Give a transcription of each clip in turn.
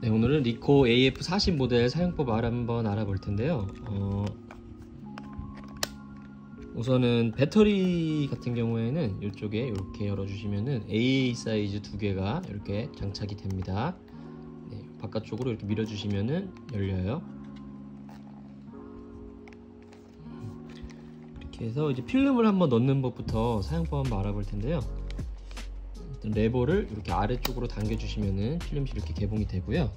네, 오늘은 리코 AF40 모델 사용법을 한번 알아볼 텐데요. 우선은 배터리 같은 경우에는 이쪽에 이렇게 열어주시면은 AA 사이즈 두 개가 이렇게 장착이 됩니다. 네, 바깥쪽으로 이렇게 밀어주시면은 열려요. 이렇게 해서 이제 필름을 한번 넣는 법부터 사용법 한번 알아볼 텐데요. 레버를 이렇게 아래쪽으로 당겨주시면은 필름이 이렇게 개봉이 되고요.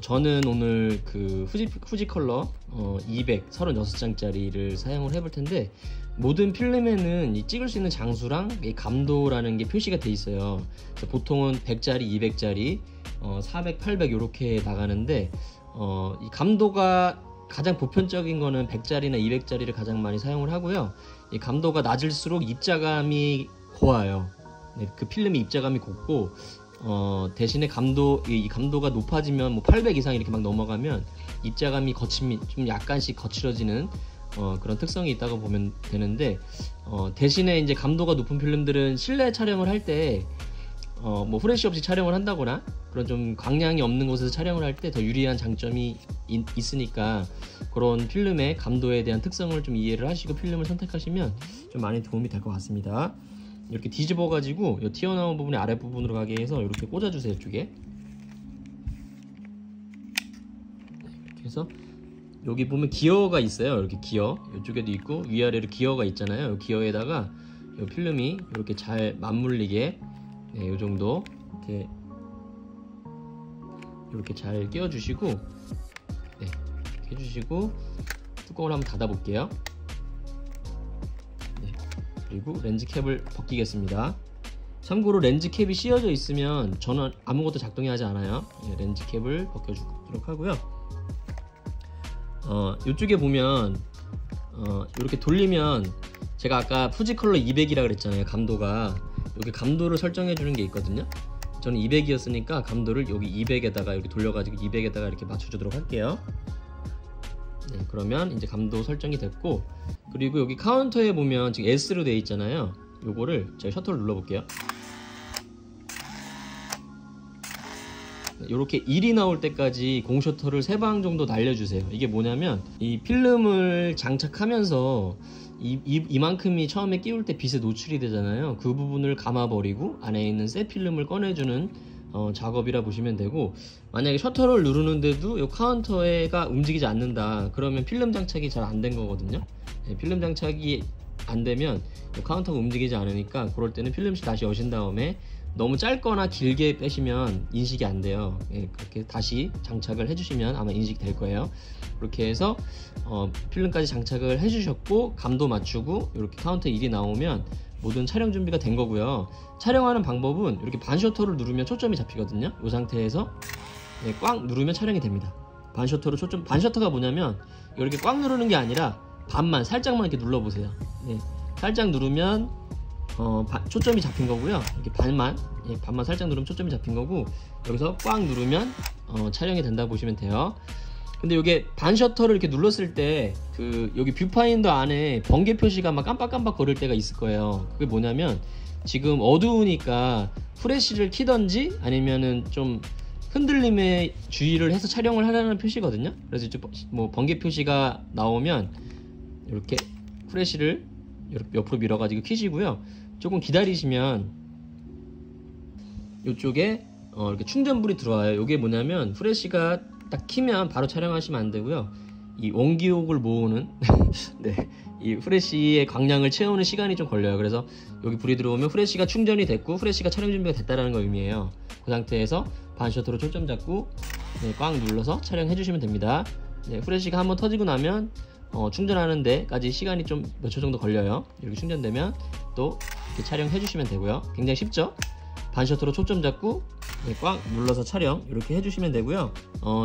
저는 오늘 그 후지 컬러 236장짜리를 사용을 해볼 텐데, 모든 필름에는 이 찍을 수 있는 장수랑 이 감도라는 게 표시가 돼 있어요. 그래서 보통은 100짜리, 200짜리, 400, 800 이렇게 나가는데, 이 감도가 가장 보편적인 거는 100짜리나 200짜리를 가장 많이 사용을 하고요. 이 감도가 낮을수록 입자감이 고와요. 네, 그 필름이 입자감이 곱고, 대신에 이 감도가 높아지면 뭐 800 이상 이렇게 막 넘어가면 입자감이 좀 약간씩 거칠어지는 그런 특성이 있다고 보면 되는데, 대신에 이제 감도가 높은 필름들은 실내 촬영을 할 때 뭐 후레쉬 없이 촬영을 한다거나 그런 좀 광량이 없는 곳에서 촬영을 할 때 더 유리한 장점이 있으니까, 그런 필름의 감도에 대한 특성을 좀 이해를 하시고 필름을 선택하시면 좀 많이 도움이 될 것 같습니다. 이렇게 뒤집어 가지고 이 튀어나온 부분의 아랫부분으로 가게 해서 이렇게 꽂아주세요. 이쪽에 이렇게 해서, 여기 보면 기어가 있어요. 이렇게 기어 이쪽에도 있고 위아래로 기어가 있잖아요. 이 기어에다가 이 필름이 이렇게 잘 맞물리게, 네, 이 정도 이렇게 잘 끼워 주시고, 네, 이렇게 해주시고 뚜껑을 한번 닫아 볼게요. 그리고 렌즈 캡을 벗기겠습니다. 참고로 렌즈 캡이 씌워져 있으면 저는 아무것도 작동이 하지 않아요. 렌즈 캡을 벗겨주도록 하고요. 이쪽에 보면 이렇게 돌리면, 제가 아까 후지 컬러 200이라 그랬잖아요. 감도가 여기 감도를 설정해 주는 게 있거든요. 저는 200이었으니까 감도를 여기 200에다가 이렇게 돌려가지고 200에다가 이렇게 맞춰주도록 할게요. 네, 그러면 이제 감도 설정이 됐고, 그리고 여기 카운터에 보면 지금 S로 되어 있잖아요. 요거를 제가 셔터를 눌러 볼게요. 이렇게 1이 나올 때까지 공 셔터를 3방 정도 날려주세요. 이게 뭐냐면, 이 필름을 장착하면서 이만큼이 처음에 끼울 때 빛에 노출이 되잖아요. 그 부분을 감아버리고 안에 있는 새 필름을 꺼내주는 작업이라 보시면 되고, 만약에 셔터를 누르는데도 이 카운터가 움직이지 않는다 그러면 필름 장착이 잘 안 된 거거든요. 네, 필름 장착이 안 되면 이 카운터가 움직이지 않으니까, 그럴 때는 필름실 다시 여신 다음에 너무 짧거나 길게 빼시면 인식이 안 돼요. 예, 그렇게 다시 장착을 해주시면 아마 인식이 될 거예요. 그렇게 해서 필름까지 장착을 해주셨고, 감도 맞추고 이렇게 카운터 1이 나오면 모든 촬영 준비가 된 거고요. 촬영하는 방법은 이렇게 반 셔터를 누르면 초점이 잡히거든요. 이 상태에서 꽉 누르면 촬영이 됩니다. 반 셔터로 반 셔터가 뭐냐면, 이렇게 꽉 누르는 게 아니라 반만 살짝만 이렇게 눌러보세요. 네, 살짝 누르면 초점이 잡힌 거고요. 이렇게 반만 살짝 누르면 초점이 잡힌 거고, 여기서 꽉 누르면 촬영이 된다 보시면 돼요. 근데 이게 반 셔터를 이렇게 눌렀을 때 여기 뷰파인더 안에 번개 표시가 막 깜빡깜빡 거릴 때가 있을 거예요. 그게 뭐냐면, 지금 어두우니까 후레쉬를 켜던지 아니면은 좀 흔들림에 주의를 해서 촬영을 하라는 표시거든요. 그래서 이쪽 뭐 번개 표시가 나오면 이렇게 후레쉬를 이렇게 옆으로 밀어가지고 켜시고요. 조금 기다리시면 이쪽에 이렇게 충전불이 들어와요. 이게 뭐냐면, 후레쉬가 딱 키면 바로 촬영하시면 안 되고요. 이 원기옥을 모으는 네, 이 후레쉬의 광량을 채우는 시간이 좀 걸려요. 그래서 여기 불이 들어오면 후레쉬가 충전이 됐고 후레쉬가 촬영 준비가 됐다라는 거 의미해요. 그 상태에서 반 셔터로 초점 잡고 꽉 눌러서 촬영해 주시면 됩니다. 후레쉬가 한번 터지고 나면 충전하는 데까지 시간이 좀 몇 초 정도 걸려요. 이렇게 충전되면 또 이렇게 촬영해 주시면 되고요. 굉장히 쉽죠? 반 셔터로 초점 잡고 꽉 눌러서 촬영 이렇게 해주시면 되고요.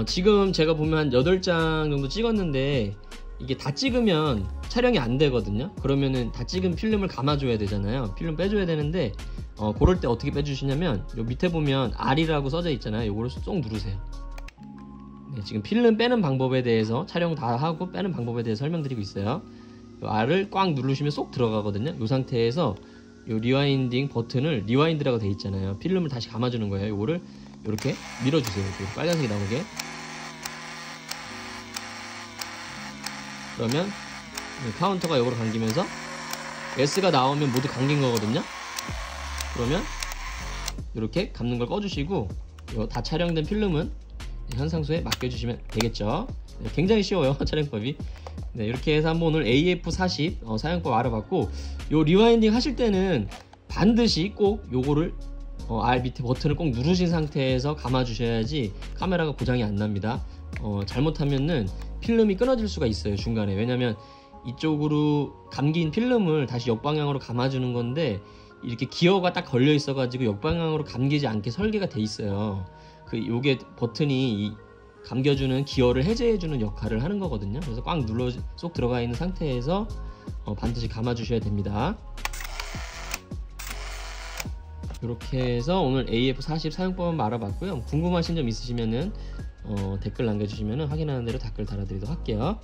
지금 제가 보면 한 8장 정도 찍었는데, 이게 다 찍으면 촬영이 안 되거든요. 그러면은 다 찍은 필름을 감아줘야 되잖아요. 필름 빼줘야 되는데, 그럴 때 어떻게 빼주시냐면, 요 밑에 보면 R이라고 써져 있잖아요. 요거를 쏙 누르세요. 네, 지금 필름 빼는 방법에 대해서, 촬영 다 하고 빼는 방법에 대해서 설명드리고 있어요. 요 R을 꽉 누르시면 쏙 들어가거든요. 이 상태에서 요 리와인딩 버튼을 리와인드라고 돼 있잖아요. 필름을 다시 감아주는 거예요. 요거를 이렇게 밀어주세요. 이렇게 빨간색이 나오게. 그러면 카운터가 요거로 감기면서 S가 나오면 모두 감긴 거거든요. 그러면 이렇게 감는 걸 꺼주시고 요 다 촬영된 필름은 현상소에 맡겨주시면 되겠죠. 네, 굉장히 쉬워요. 촬영법이. 네, 이렇게 해서 한번 오늘 AF40 사용법 알아봤고, 요 리와인딩 하실 때는 반드시 꼭 요거를 R 밑에 버튼을 꼭 누르신 상태에서 감아 주셔야지 카메라가 고장이 안 납니다. 잘못하면은 필름이 끊어질 수가 있어요, 중간에. 왜냐면 이쪽으로 감긴 필름을 다시 역방향으로 감아주는 건데 이렇게 기어가 딱 걸려 있어 가지고 역방향으로 감기지 않게 설계가 돼 있어요. 요게 버튼이 감겨주는 기어를 해제해주는 역할을 하는 거거든요. 그래서 꽉 눌러 쏙 들어가 있는 상태에서 반드시 감아 주셔야 됩니다. 이렇게 해서 오늘 AF40 사용법은 알아봤고요. 궁금하신 점 있으시면은 댓글 남겨주시면 확인하는 대로 댓글 달아드리도록 할게요.